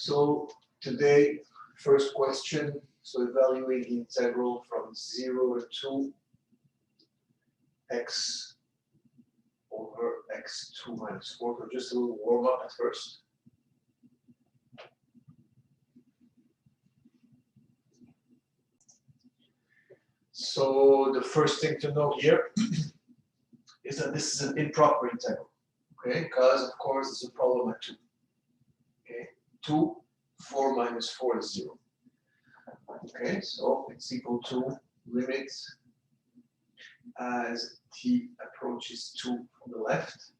So today, first question, so evaluate the integral from 0 to x over x2 minus 4. So just a little warm up at first. So the first thing to know here is that this is an improper integral, okay? Because of course it's a problem at 2. Okay, 2, 4 minus 4 is 0. Okay, so it's equal to limit as t approaches 2 from the left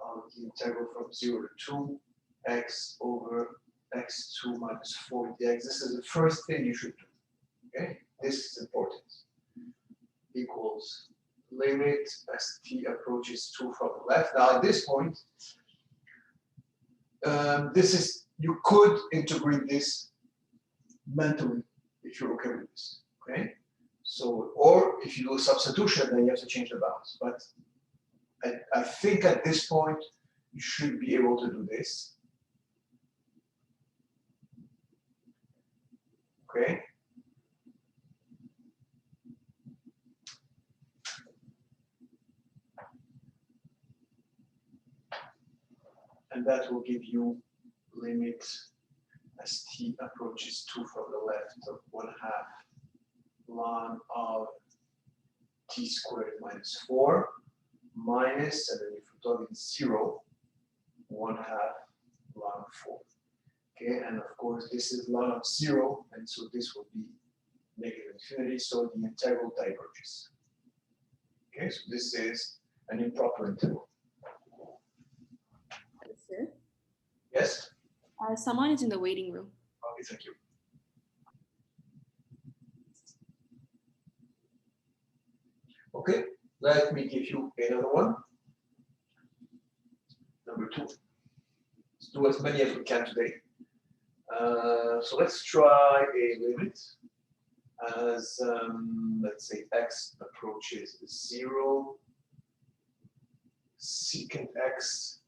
of the integral from 0 to 2 x over x2 minus 4 dx. This is the first thing you should do. Okay, this is important. Equals limit as t approaches 2 from the left. Now at this point, you could integrate this mentally if you're okay with this. Okay, so or if you do a substitution, then you have to change the bounds. But I think at this point you should be able to do this. Okay. And that will give you limit as t approaches 2 from the left of 1/2 ln of t squared minus 4 minus, and then if we plug in 0, 1/2 ln of 4. Okay, and of course this is ln of 0, and so this will be negative infinity, so the integral diverges. Okay, so this is an improper integral. Sir? Yes? Someone is in the waiting room. Okay, thank you. Okay, let me give you another one. Number 2. Let's do as many as we can today. So let's try a limit as, let's say, x approaches 0, secant x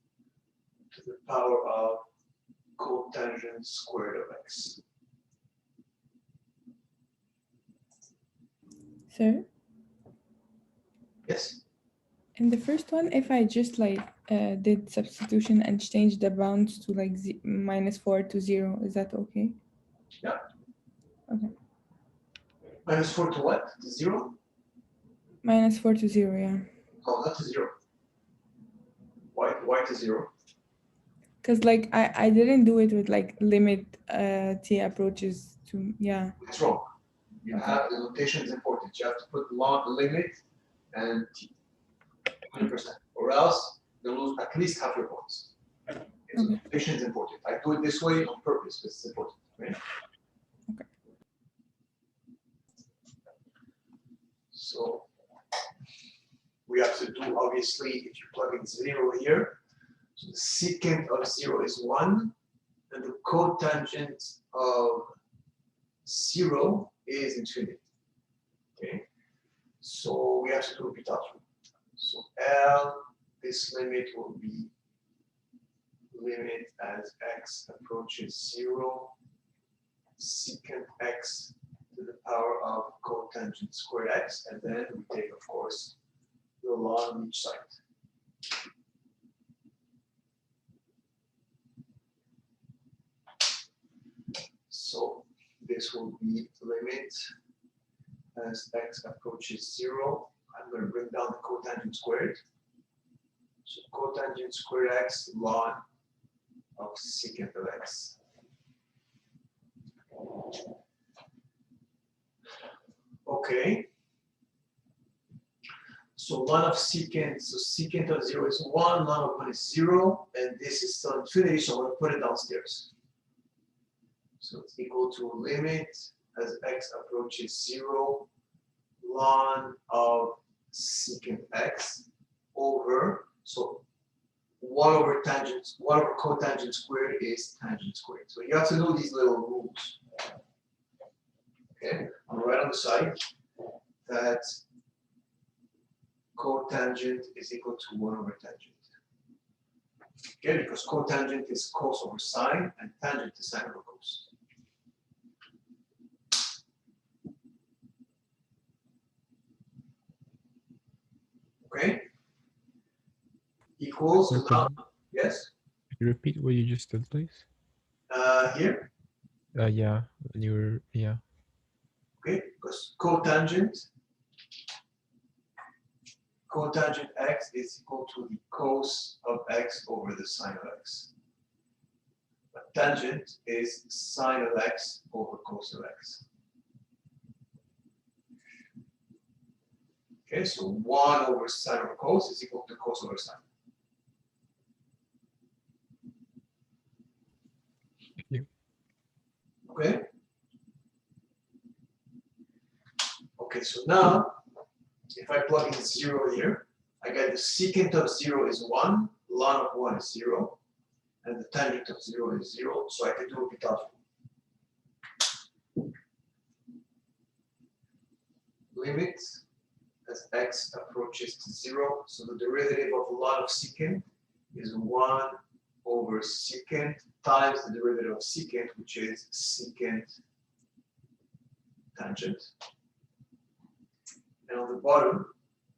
to the power of cotangent squared of x. Sir, Yes? in the first one, if I just like did substitution and changed the bounds to like -4 to 0, is that okay? Yeah. Okay. -4 to what? To 0? -4 to 0, yeah. Oh, not to 0. Why to 0? Because like I didn't do it with like limit t approaches to, yeah. It's wrong. You Okay. have the notation is important. You have to put log limit and t 100%, or else you'll lose at least half your points. Okay, so Okay. notation is important. I do it this way on purpose because it's important. Right? Okay. So we have to do, obviously, if you plug in 0 here, so the secant of 0 is 1, and the cotangent of 0 is infinity. Okay, so we have to do a bit of. So L, this limit will be limit as x approaches 0, secant x to the power of cotangent squared x, and then we take, of course, the log on each side. So this will be limit as x approaches 0. I'm going to bring down the cotangent squared. So cotangent squared x ln of secant of x. Okay. So ln of secant, so secant of 0 is 1, ln of 1 is 0, and this is still infinity, so I'm going to put it downstairs. So it's equal to limit as x approaches 0, ln of secant x over, so 1 over cotangent squared is tangent squared. So you have to know these little rules. Okay, I'll write on the side that cotangent is equal to 1 over tangent. Okay, because cotangent is cos over sine, and tangent is sine over cos. Okay? Equals, So could yes? you repeat what you just did, please? Here, Yeah, when you were, yeah. okay, because cotangent x is equal to the cos of x over the sine of x. But tangent is sine of x over cos of x. Okay, so 1 over sine over cos is equal to cos over sine. Thank you. Okay? Okay, so now, if I plug in 0 here, I get the secant of 0 is 1, ln of 1 is 0, and the tangent of 0 is 0, so I can do a bit of limit as x approaches to 0, so the derivative of ln of secant is 1 over secant times the derivative of secant, which is secant tangent. And on the bottom,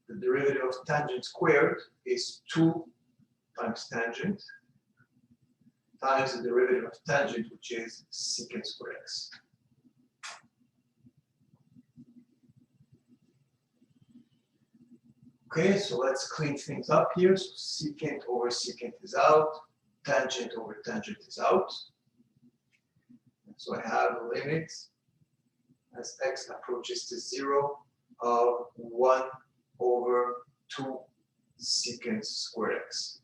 the derivative of tangent squared is 2 times tangent times the derivative of tangent, which is secant squared x. Okay, so let's clean things up here. So secant over secant is out, tangent over tangent is out. So I have a limit as x approaches to 0 of 1 over 2 secant squared x.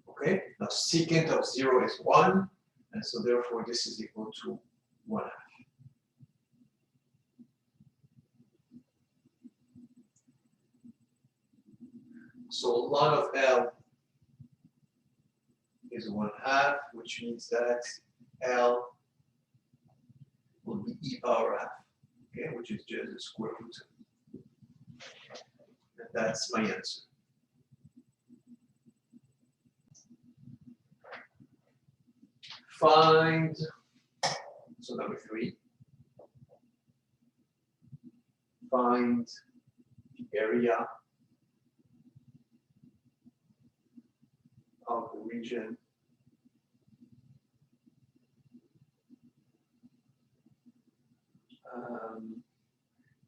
Okay, now secant of 0 is 1, and so therefore this is equal to 1/2. So ln of L is 1/2, which means that L will be e power half, okay, which is just the square root. And that's my answer. Find, so number 3, find the area of the region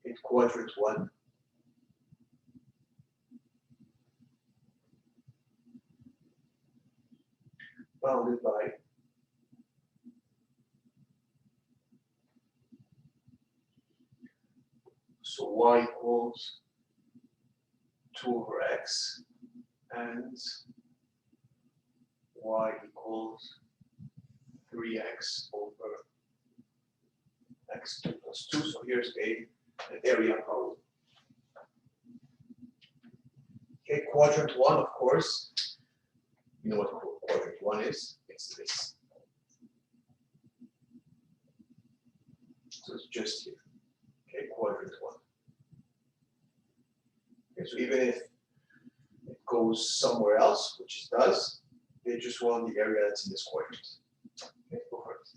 in quadrant 1. Bounded by so y equals 2 over x and y equals 3x over x2 plus 2. So here's an area problem. Okay, quadrant 1, of course, you know what quadrant 1 is? It's this. So it's just here. Okay, quadrant 1. Okay, so even if it goes somewhere else, which it does, they just want the area that's in this quadrant. Okay, go for it.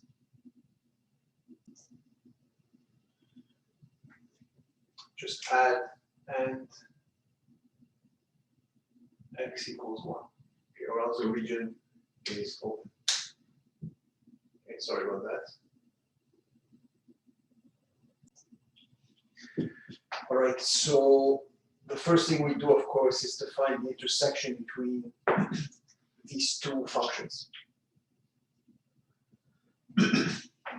Just add and x equals 1. Okay, or else the region is open. Okay, sorry about that. All right, so the first thing we do, of course, is to find the intersection between these two functions.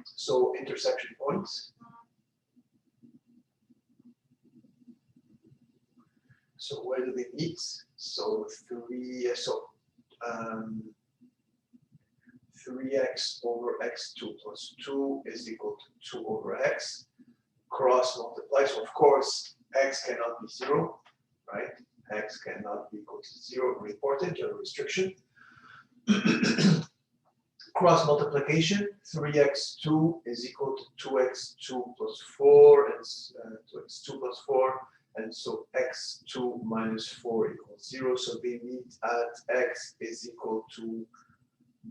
So intersection points. So where do they meet? So 3x over x2 plus 2 is equal to 2 over x. Cross multiply. So of course, x cannot be 0, right? X cannot be equal to 0. Very important, you have a restriction. Cross multiplication, 3x2 is equal to 2x2 plus 4, and 2x2 plus 4, And so x2 minus 4 equals 0. So they meet at x is equal to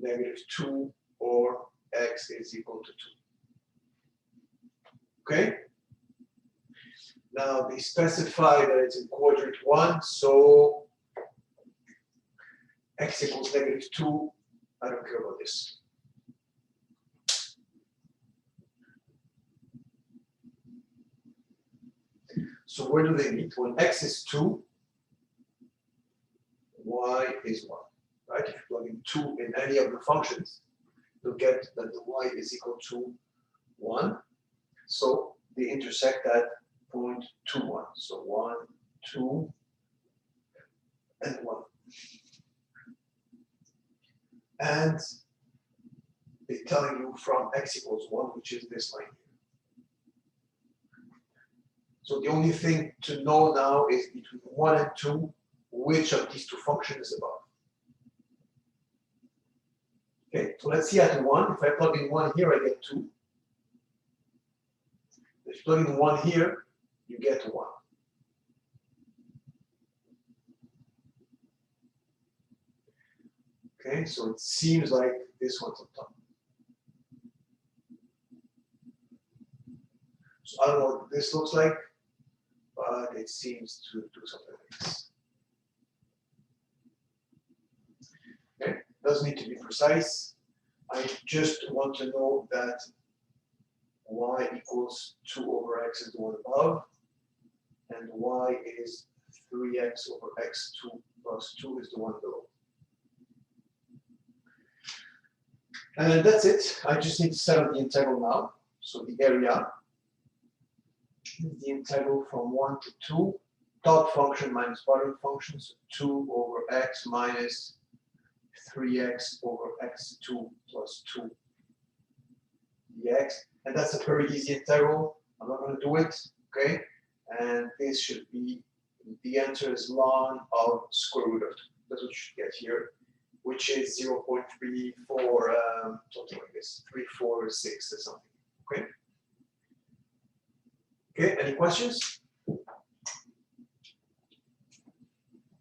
-2 or x is equal to 2. Okay? Now they specify that it's in quadrant 1, so x equals -2. I don't care about this. So where do they meet? When x is 2, y is 1. Right? If you plug in 2 in any of the functions, you'll get that the y is equal to 1. So they intersect at point 2, 1. So 1, 2, and 1. And they tell you from x equals 1, which is this line here. So the only thing to know now is between 1 and 2, which of these two functions is above. Okay, so let's see at 1. If I plug in 1 here, I get 2. If you plug in 1 here, you get 1. Okay, so it seems like this one's on top. So I don't know what this looks like, but it seems to do something like this. Okay, doesn't need to be precise. I just want to know that y equals 2 over x is the one above, and y is 3x over x2 plus 2 is the one below. And that's it. I just need to set up the integral now. So the area is the integral from 1 to 2, top function minus bottom function, so 2 over x minus 3x over x2 plus 2 dx. And that's a very easy integral. I'm not going to do it, okay? And this should be, the answer is ln of square root of 2. That's what you should get here, which is 0.34, something like this, 346 or something, okay? Okay, any questions?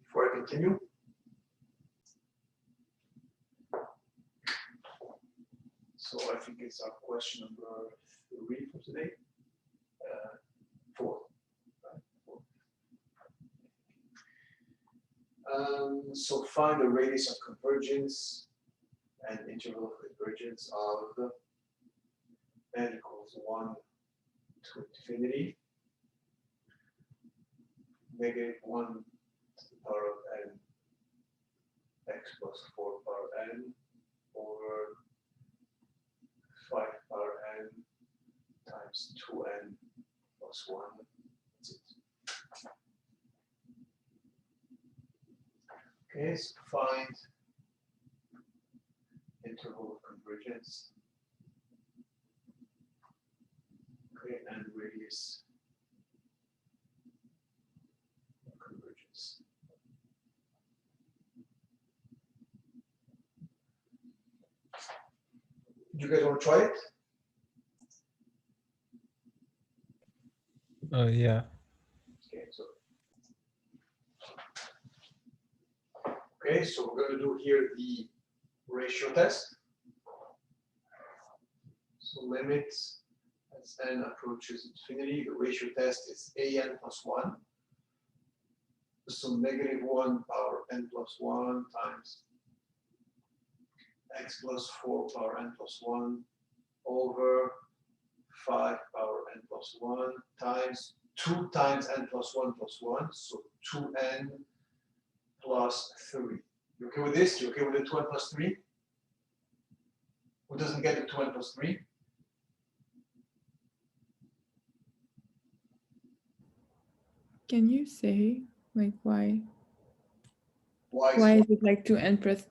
Before I continue? So I think it's our question number 3 for today. 4. So find the radius of convergence and interval of convergence of n equals 1 to infinity, -1 to the power of n, x plus 4 power n over 5 power n times 2n plus 1. That's it. Okay, so find interval of convergence. Okay, and radius of convergence. Do you guys want to try it? Yeah. Okay, so we're going to do here the ratio test. So limit as n approaches infinity, the ratio test is an plus 1. So -1 power n plus 1 times x plus 4 power n plus 1 over 5 power n plus 1 times 2 times n plus 1 plus 1, so 2n plus 3. You okay with this? You okay with the 2n plus 3? Who doesn't get the 2n plus 3? Can you say like why? Why Is it like 2n plus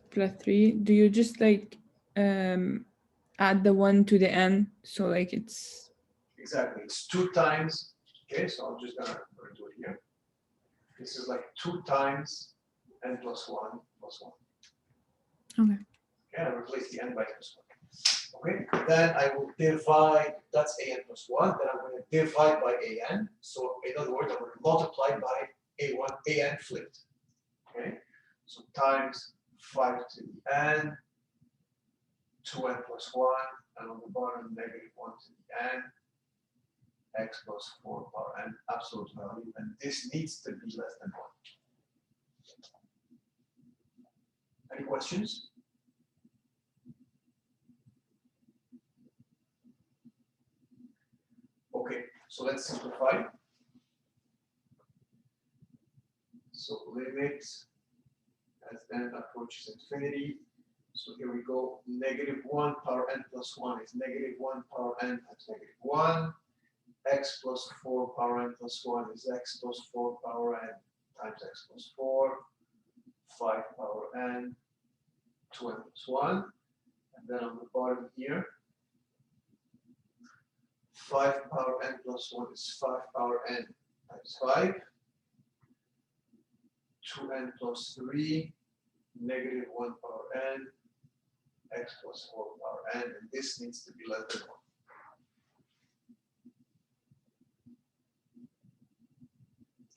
3? Do you just like add the 1 to the n? So like it's exactly, it's 2 times. Okay, so I'm just gonna do it here. This is like 2 times n plus 1 plus 1. okay. Okay, I replace the n by plus 1. Okay, then I will divide, that's an plus 1, then I'm going to divide by an. So in other words, I'm going to multiply by an flipped. Okay, so times 5 to the n, 2n plus 1, and on the bottom, negative 1 to the n, x plus 4 power n, absolute value, and this needs to be less than 1. Any questions? Okay, so let's simplify. So limit as n approaches infinity. So here we go, negative 1 power n plus 1 is negative 1 power n times negative 1. X plus 4 power n plus 1 is x plus 4 power n times x plus 4. 5 power n, 2n plus 1. And then on the bottom here, 5 power n plus 1 is 5 power n times 5. 2n plus 3, negative 1 power n, x plus 4 power n, and this needs to be less than 1.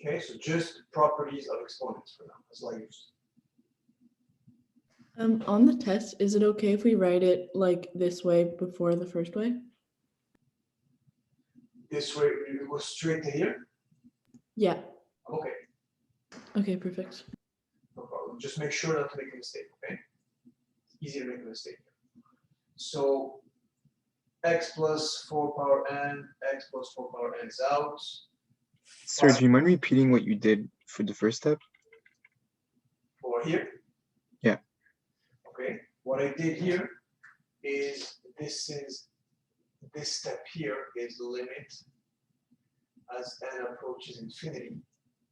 Okay, so just properties of exponents for now, as I used. On the test, is it okay if we write it like this way before the first way? This way, we go straight to here. Yeah. Okay, Okay, perfect. no problem. Just make sure not to make a mistake, okay? It's easy to make a mistake. So x plus 4 power n, x plus 4 power n is out. Sir, do you mind repeating what you did for the first step? Over here? Yeah. Okay, what I did here is this step here is the limit as n approaches infinity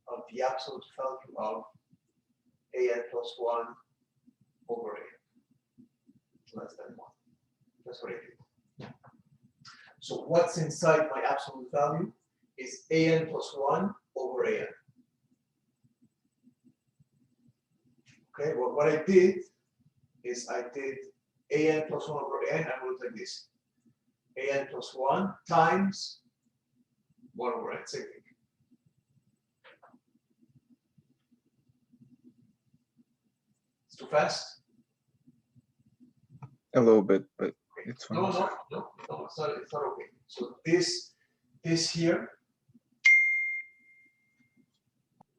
of the absolute value of an plus 1 over a less than 1. That's what I did. So what's inside my absolute value is an plus 1 over an. Okay, well, what I did is I did an plus 1 over n, I wrote like this. An plus 1 times 1 over n, same thing. It's too fast? A little bit, but Okay. it's fine. No, it's not okay. So this here,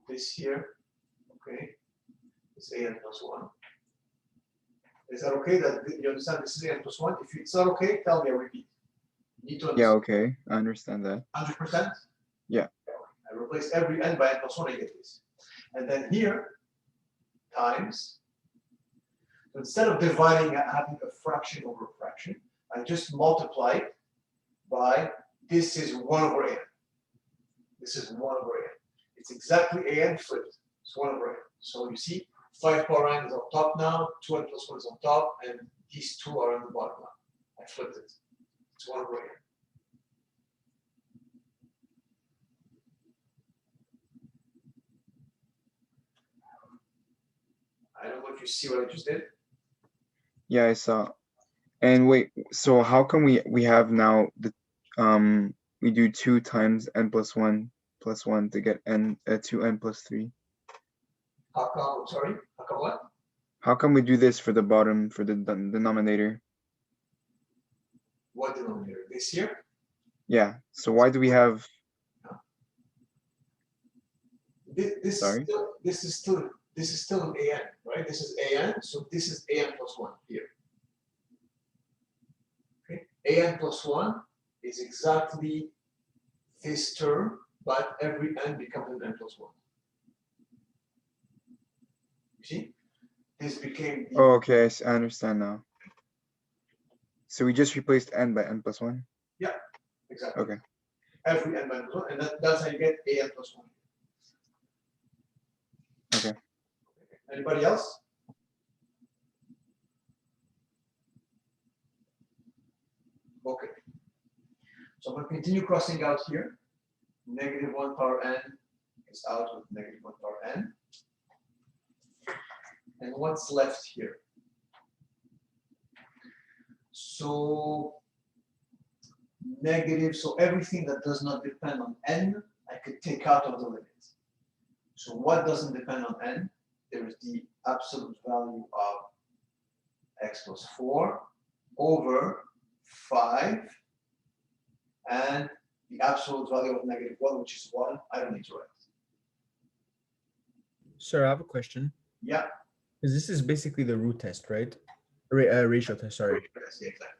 okay, is an plus 1. Is that okay? That you understand this is an plus 1? If it's not okay, tell me, I repeat. You need to Yeah, understand. okay, I understand that. 100%? Yeah. I replace every n by n plus 1, I get this. And then here, times. So instead of dividing, having a fraction over a fraction, I just multiply it by, this is 1 over n. This is 1 over n. It's exactly an flipped. It's 1 over n. So you see, 5 power n is on top now, 2n plus 1 is on top, and these two are on the bottom now. I flipped it. It's 1 over n. I don't know if you see what I just did. Yeah, I saw. And wait, so how come we have now the we do 2 times n plus 1 to get n 2n plus 3? How come, sorry, how come what? How come we do this for the bottom, for the denominator? What denominator? This here? Yeah, so why do we have, This Sorry? is still an an, right? This is an, so this is an plus 1 here. Okay, an plus 1 is exactly this term, but every n becomes an n plus 1. You see? This became the, oh, okay, I understand now. So we just replaced n by n plus 1? exactly. Okay. Every n by n plus 1, and that's how you get an plus 1. Okay. Anybody else? Okay. So I'm going to continue crossing out here. Negative 1 power n is out with negative 1 power n. And what's left here? So negative, so everything that does not depend on n, I could take out of the limit. So what doesn't depend on n? There is the absolute value of x plus 4 over 5 and the absolute value of negative 1, which is 1. I don't need to write. Sir, I have a question. Yeah. Because this is basically the root test, right? Ratio test, sorry. Yes, yeah, exactly.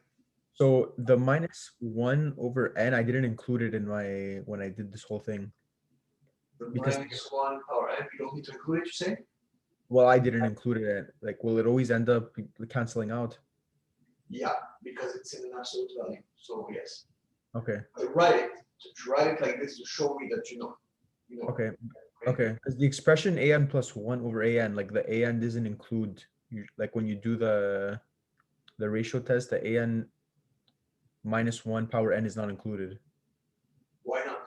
So the -1 over n, I didn't include it in my, when I did this whole thing. The Because- -1 power n, you don't need to include it, you say? Well, I didn't include it. Like, will it always end up canceling out? Yeah, because it's in an absolute value. So yes. Okay, I write it, to write it like this to show me that you know. You know. okay, okay. Because the expression an plus 1 over an, like the an doesn't include, like when you do the ratio test, the an -1 power n is not included. Why not?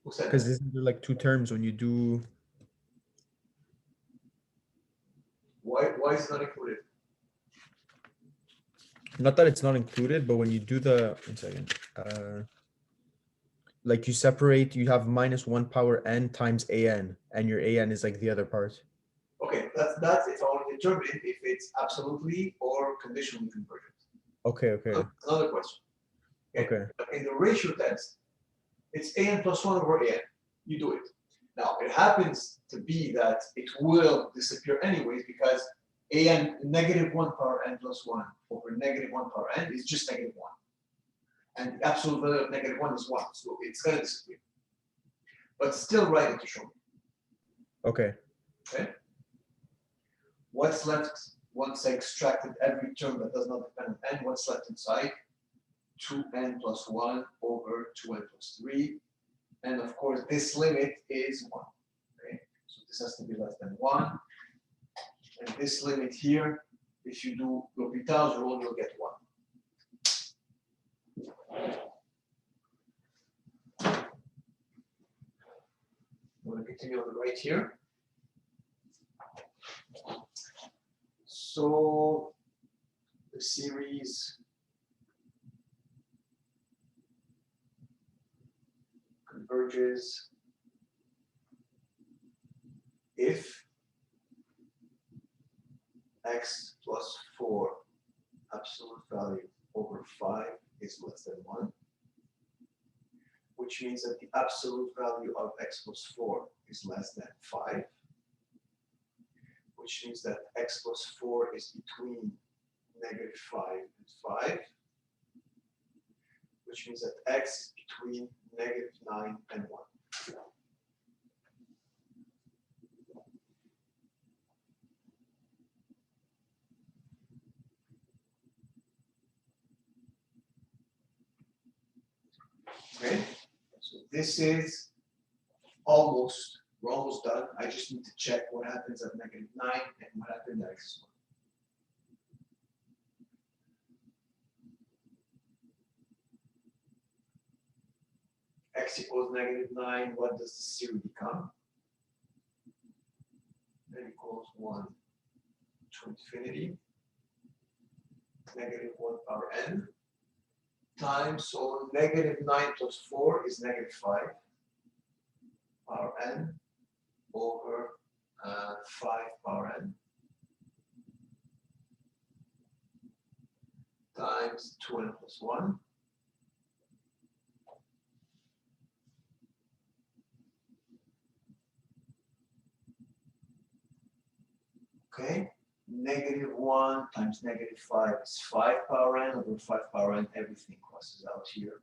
Who said Because that? isn't there like two terms when you do, Why is it not included? not that it's not included, but when you do the, one second, like you separate, you have -1 power n times an, and your an is like the other part. Okay, that's if I want to determine if it's absolutely or conditionally convergent. Okay, okay, Another question. okay, But in the ratio test, it's an plus 1 over an. You do it. Now, it happens to be that it will disappear anyways because an -1 power n plus 1 over -1 power n is just -1. And the absolute value of -1 is 1, so it's going to disappear. But still write it to show me. okay. Okay? What's left once I extracted every term that does not depend on n? What's left inside? 2n plus 1 over 2n plus 3. And of course, this limit is 1. Okay, so this has to be less than 1. And this limit here, if you do L'Hopital's rule, you'll get 1. I'm going to continue on the right here. So the series converges if x plus 4 absolute value over 5 is less than 1, which means that the absolute value of x plus 4 is less than 5, which means that x plus 4 is between -5 and 5, which means that x is between -9 and 1. Okay, so this is almost, we're almost done. I just need to check what happens at -9 and what happens at x1. X equals -9, what does the series become? N equals 1 to infinity, -1 power n, times, so -9 plus 4 is -5 power n over 5 power n times 2n plus 1. Okay, -1 times -5 is 5 power n over 5 power n. Everything crosses out here.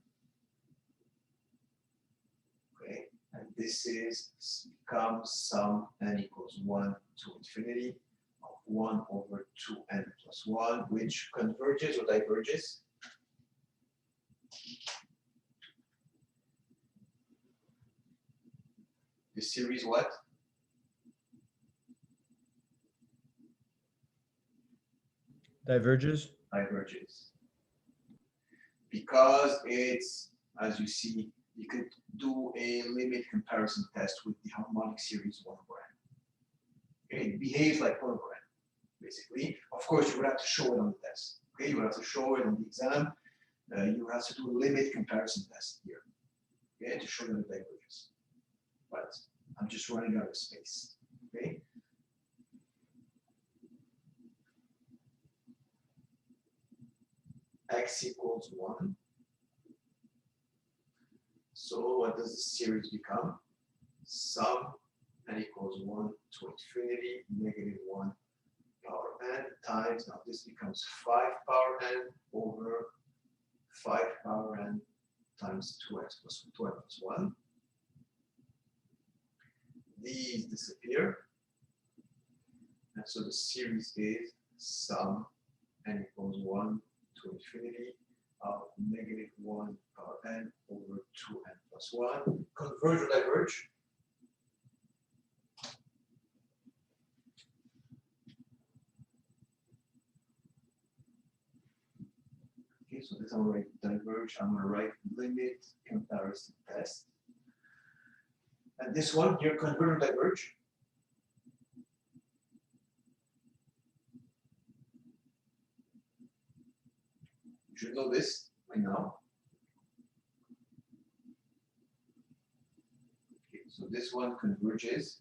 Okay, and this becomes sum n equals 1 to infinity of 1 over 2n plus 1, which converges or diverges. The series what? Diverges. Diverges. Because it's, as you see, you could do a limit comparison test with the harmonic series 1 over n. Okay, it behaves like 1 over n, basically. Of course, you would have to show it on the test. Okay, you have to show it on the exam. You have to do a limit comparison test here. Okay, to show them the divergence. But I'm just running out of space. Okay. X equals 1. So what does the series become? Sum n equals 1 to infinity, negative 1 power n times, now this becomes 5 power n over 5 power n times 2x plus 1. These disappear. And so the series is sum n equals 1 to infinity of negative 1 power n over 2n plus 1. Converge or diverge? Okay, so this I'm going to write diverge. I'm going to write limit comparison test. And this one here, converge or diverge? You should know this by now. Okay, so this one converges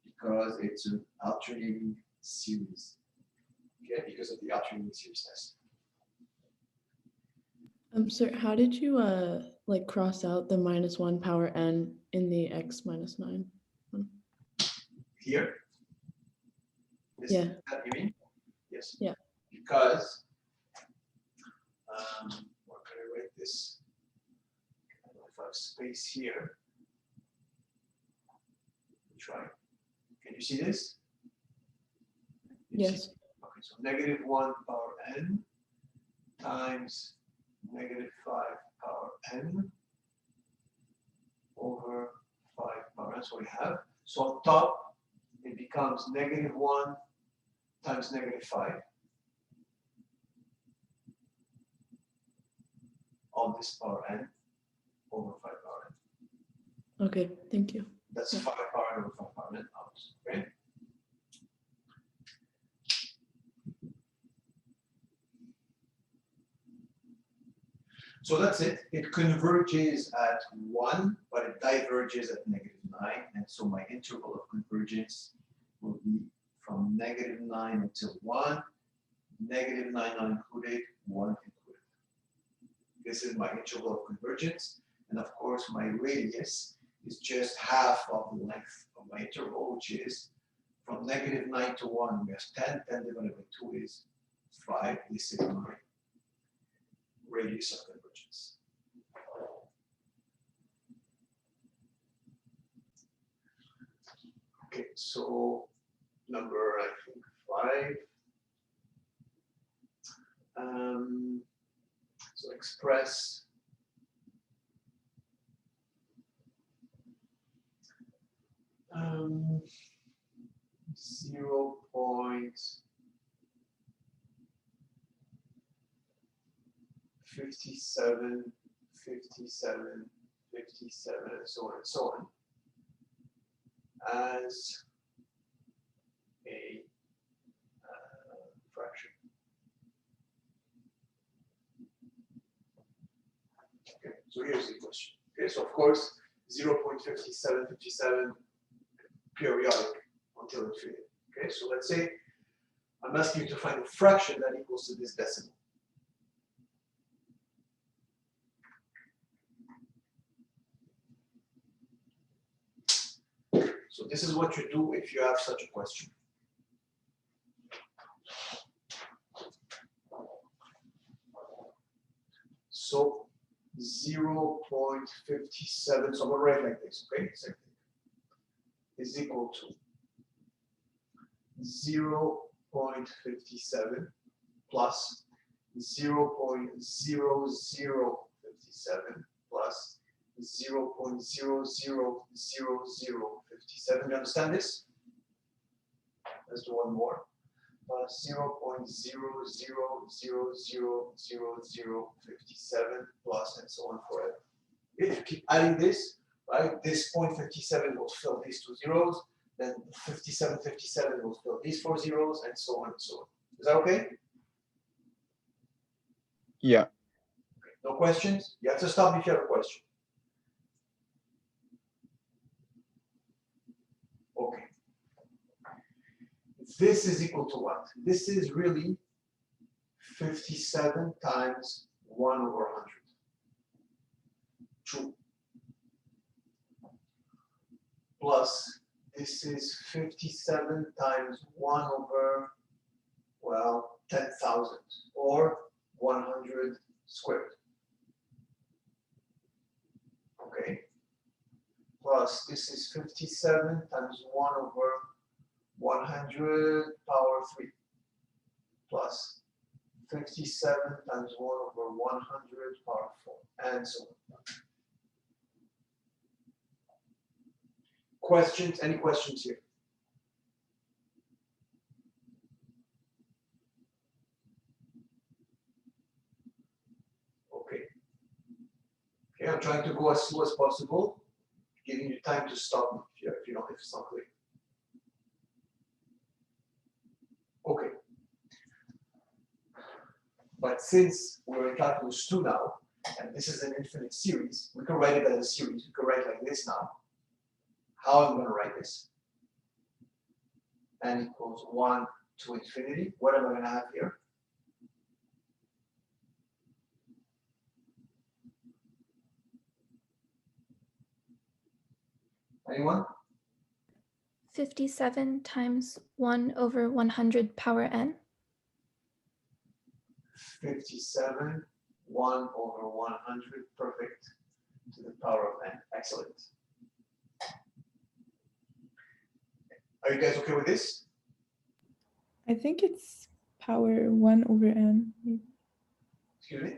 because it's an alternating series. Okay, because of the alternating series test. Sir, how did you like cross out the -1 power n in the x minus 9? Here? This, Yeah. that you mean? Yes. Yeah. Because, what can I write this? I don't know if I have space here. Try. Can you see this? Can you see? Yes. Okay, so negative 1 power n times negative 5 power n over 5 power n. That's what we have. So on top, it becomes negative 1 times negative 5 on this power n over 5 power n. Okay, thank you. That's Yeah. 5 power n over 5 power n out. Okay. So that's it. It converges at 1, but it diverges at negative 9. And so my interval of convergence will be from negative 9 until 1, negative 9 not included, 1 included. This is my interval of convergence. And of course, my radius is just half of the length of my interval, which is from negative 9 to 1, we have 10. 10 divided by 2 is 5. This is my radius of convergence. Okay, so number, I think, 5. So express um, 0.57, 57, 57, and so on and so on, as a fraction. Okay, so here's the question. Okay, so of course, 0.5757 periodic until infinity. Okay, so let's say I'm asking you to find a fraction that equals to this decimal. So this is what you do if you have such a question. So 0.57, so I'm gonna write like this, okay? Same thing. Is equal to 0.57 plus 0.0057 plus 0.000057. You understand this? Let's do one more. 0.00000057 plus and so on forever. If you keep adding this, right, this 0.57 will fill these 2 zeros, then 57, 57 will fill these 4 zeros, and so on and so on. Is that okay? Yeah. No questions? You have to stop if you have a question. Okay. This is equal to what? This is really 57 times 1 over 100. True. Plus, this is 57 times 1 over, well, 10,000, or 100 squared. Okay. Plus, this is 57 times 1 over 100 power 3. Plus 57 times 1 over 100 power 4, and so on. Questions? Any questions here? Okay. Okay, I'm trying to go as slow as possible, giving you time to stop if it's not clear. Okay. But since we're in calculus 2 now, and this is an infinite series, we can write it as a series. We can write like this now. How am I going to write this? N equals 1 to infinity. What am I going to have here? Anyone? 57 times 1 over 100 power n. 57, 1 over 100, perfect, to the power of n. Excellent. Are you guys okay with this? I think it's power 1 over n. Excuse me?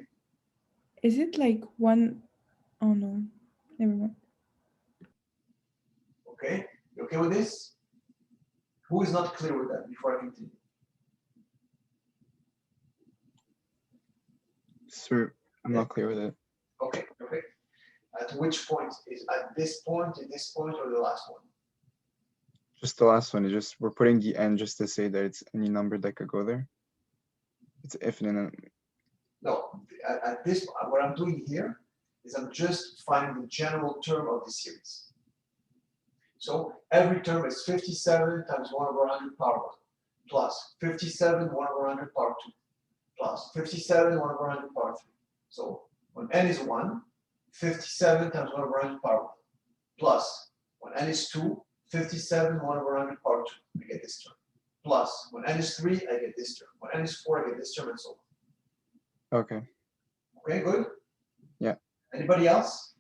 Is it like 1? Oh no, never mind. Okay, you okay with this? Who is not clear with that before I continue? Sir, I'm not clear with it. Okay, perfect. At which point? Is at this point, at this point, or the last one? Just the last one. We're putting the n just to say that it's any number that could go there. It's infinite. No, at this, what I'm doing here is I'm just finding the general term of the series. So every term is 57 times 1 over 100 power 1, plus 57 1 over 100 power 2, plus 57 1 over 100 power 3. So when n is 1, 57 times 1 over 100 power 1, plus when n is 2, 57 1 over 100 power 2, I get this term. Plus when n is 3, I get this term. When n is 4, I get this term, and so on. Okay. Okay, good? Yeah. Anybody else?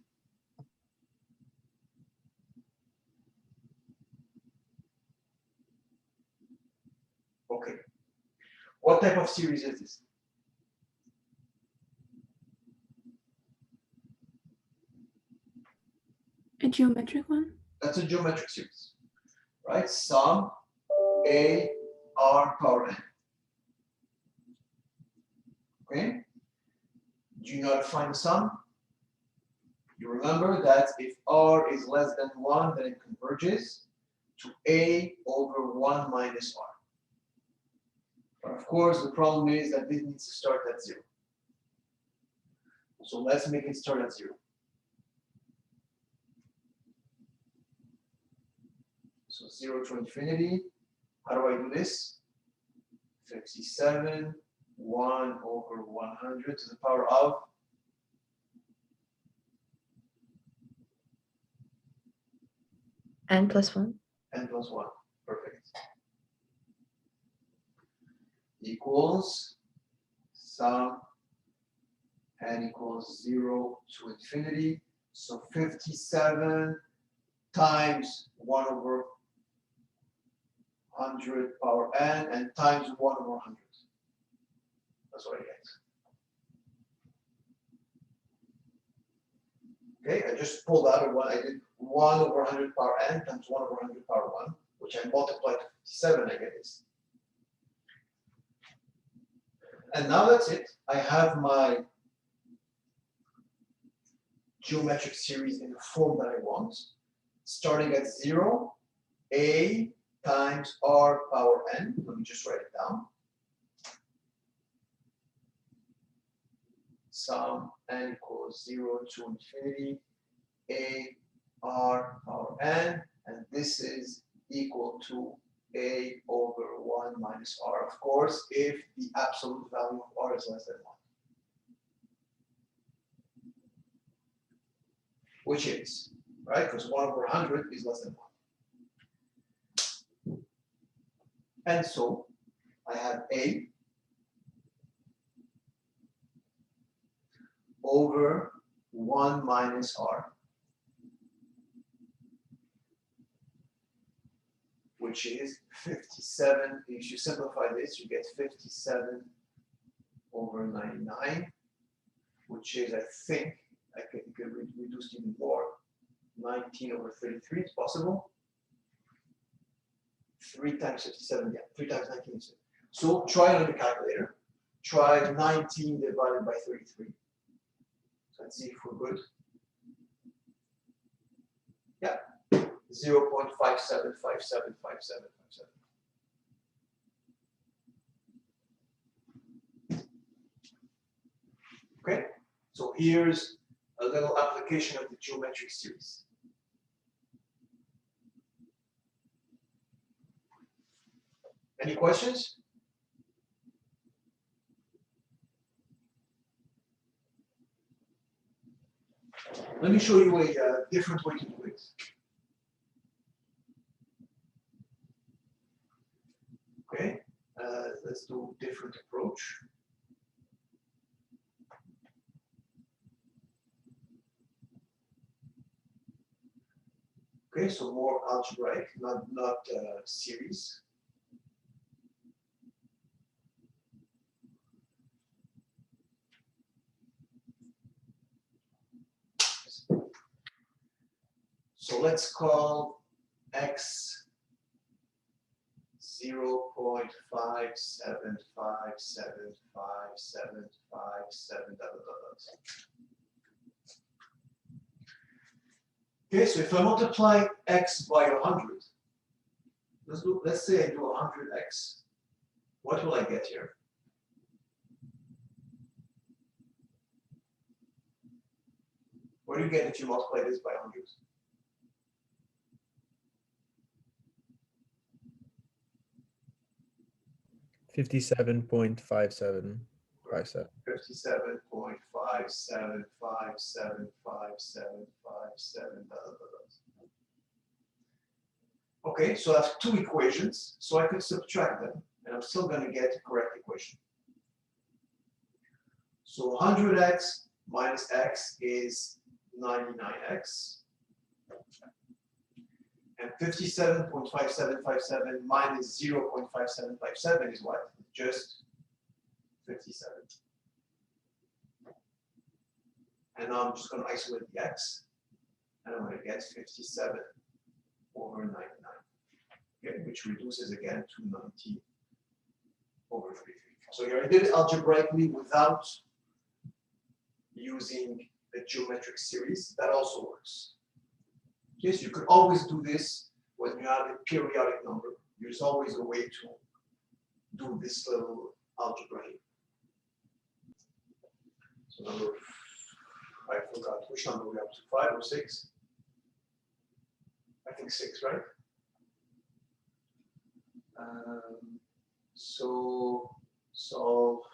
Okay. What type of series is this? A geometric one? That's a geometric series, right? Sum A R power n. Okay? Do you know how to find the sum? You remember that if R is less than 1, then it converges to A over 1 minus R. But of course, the problem is that this needs to start at 0. So let's make it start at 0. So 0 to infinity. How do I do this? 57, 1 over 100 to the power of N plus 1. n plus 1. Perfect. Equals sum n equals 0 to infinity. So 57 times 1 over 100 power n and times 1 over 100. That's what I get. Okay, I just pulled out of 1. I did 1 over 100 power n times 1 over 100 power 1, which I multiplied to 57, I get this. And now that's it. I have my geometric series in the form that I want, starting at 0, A times R power n. Let me just write it down. sum n equals 0 to infinity a r power n, and this is equal to a over 1 minus r, of course, if the absolute value of r is less than 1. Which is, right? Because 1 over 100 is less than 1. And so I have a over 1 minus r, which is 57. If you simplify this, you get 57 over 99, which is, I think, I can reduce even more. 19 over 33 is possible. 3 times 57, yeah, 3 times 19 is. So try it on the calculator. Try 19 divided by 33. So let's see if we're good. Yeah, 0.57575757. Okay, so here's a little application of the geometric series. Any questions? Let me show you a different way to do it. Okay, let's do a different approach. Okay, so more algebraic, not series. So let's call x 0.57575757. Okay, so if I multiply x by 100, let's say I do 100x, what will I get here? What do you get if you multiply this by 100? $57.5757. 57.57575757. Okay, so I have two equations, so I could subtract them, and I'm still going to get the correct equation. So 100x minus x is 99x. And 57.5757 minus 0.5757 is what? Just 57. And now I'm just going to isolate the x, and I'm going to get 57 over 99, okay, which reduces again to 90 over 33. So here I did it algebraically without using a geometric series. That also works. Yes, you could always do this when you have a periodic number. There's always a way to do this little algebra here. So number, I forgot which number we're up to, 5 or 6? I think 6, right? So solve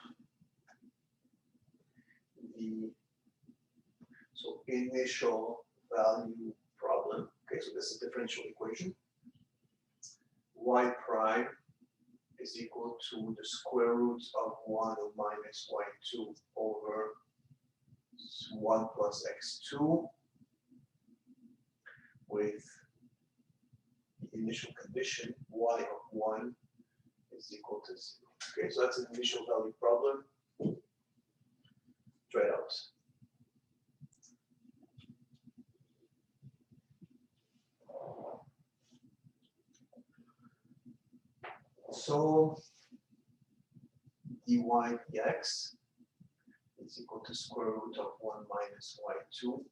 the initial value problem. Okay, so this is a differential equation. Y prime is equal to the square root of 1 minus y2 over 1 plus x2 with the initial condition y of 1 is equal to 0. Okay, so that's an initial value problem. Try it out. So dy dx is equal to square root of 1 minus y2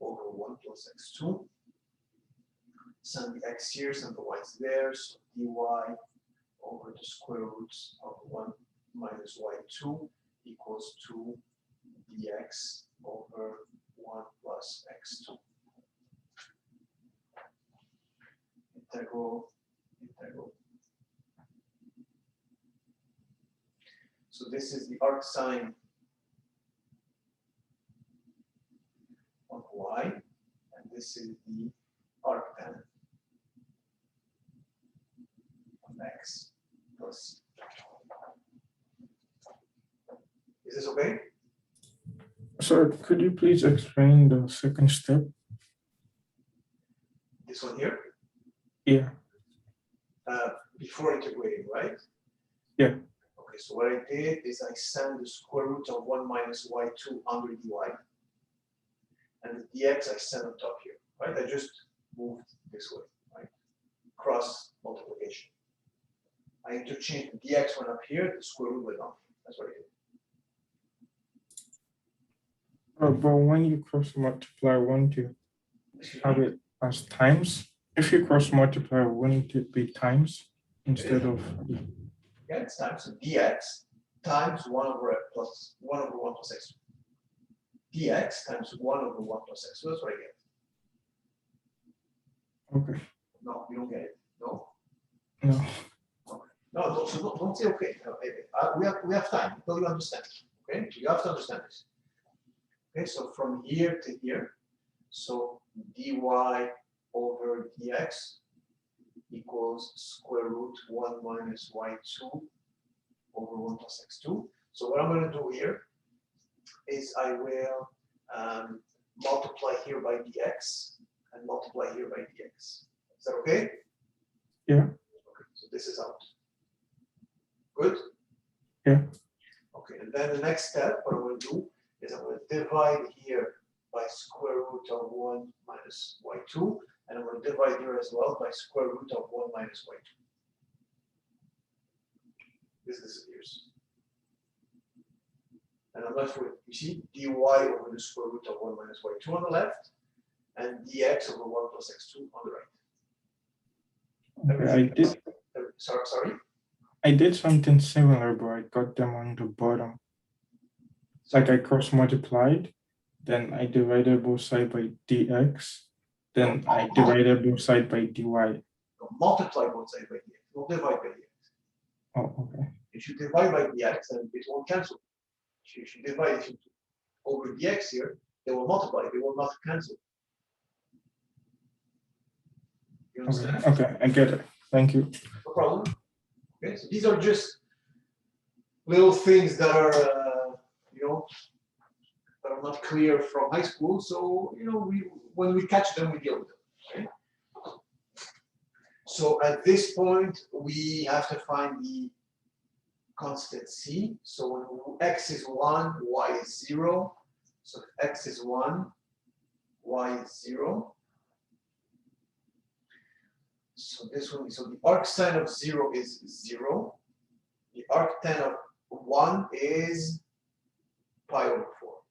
over 1 plus x2. Send the x here, send the y's there, so dy over the square root of 1 minus y2 equals 2 dx over 1 plus x2. Integral. So this is the arcsine of y, and this is the arctan of x plus c. Is this okay? Sir, could you please explain the second step? This one here? Yeah. Before integrating, right? Yeah. Okay, so what I did is I sent the square root of 1 minus y2 under dy. And the dx I sent on top here, right? I just moved this way, right? Cross multiplication. I interchanged the dx went up here, the square root went down. That's what I did. But when you cross multiply, won't you have it as times? If you cross multiply, wouldn't it be times instead of? Yeah, it's times. So dx times 1 over x plus 1 over 1 plus x. Dx times 1 over 1 plus x. So that's what I get. Okay. No, you don't get it. No. No. No, so don't say okay. No, we have time until you understand. Okay, you have to understand this. Okay, so from here to here, so dy over dx equals square root 1 minus y2 over 1 plus x2. So what I'm going to do here is I will multiply here by dx and multiply here by dx. Is that okay? Yeah. Okay, so this is out. Good? Yeah. Okay, and then the next step, what I'm going to do is I'm going to divide here by square root of 1 minus y2, and I'm going to divide here as well by square root of 1 minus y2. This disappears. And I'm left with, you see, dy over the square root of 1 minus y2 on the left, and dx over 1 plus x2 on the right. Okay, I did. Sorry? I did something similar, but I got them on the bottom. Like I cross multiplied, then I divided both sides by dx, then I divided both sides by dy. So multiply both sides by dx. Don't divide by dx. Oh, okay. If you divide by dx, then it won't cancel. If you divide it over dx here, they will multiply. They will not cancel. You understand? Okay, I get it. Thank you. No problem. Okay, so these are just little things that are, that are not clear from high school. So, when we catch them, we deal with them. Okay? So at this point, we have to find the constant c. So when x is 1, y is 0. So if x is 1, y is 0. So this one, so the arcsine of 0 is 0. The arctan of 1 is pi over 4.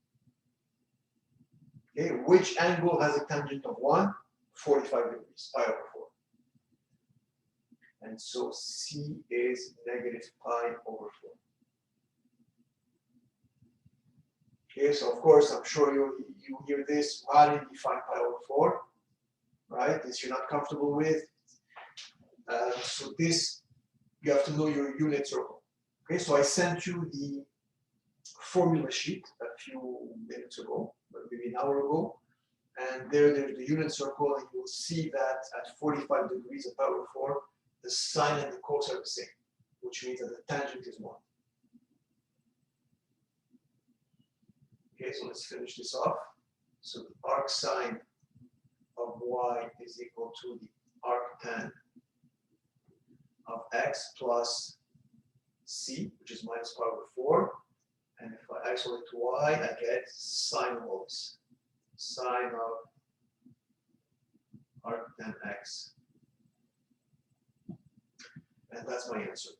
Okay, which angle has a tangent of 1? 45 degrees, pi over 4. And so c is negative pi over 4. Okay, so of course, I'm sure you hear this. How do you define pi over 4? Right, this you're not comfortable with. So this, you have to know your unit circle. Okay, so I sent you the formula sheet a few minutes ago, maybe an hour ago. And there's the unit circle, and you will see that at 45 degrees of pi over 4, the sine and the cos are the same, which means that the tangent is 1. Okay, so let's finish this off. So the arcsine of y is equal to the arctan of x plus c, which is minus pi over 4. And if I isolate to y, I get sine of all this. Sine of arctan x. And that's my answer.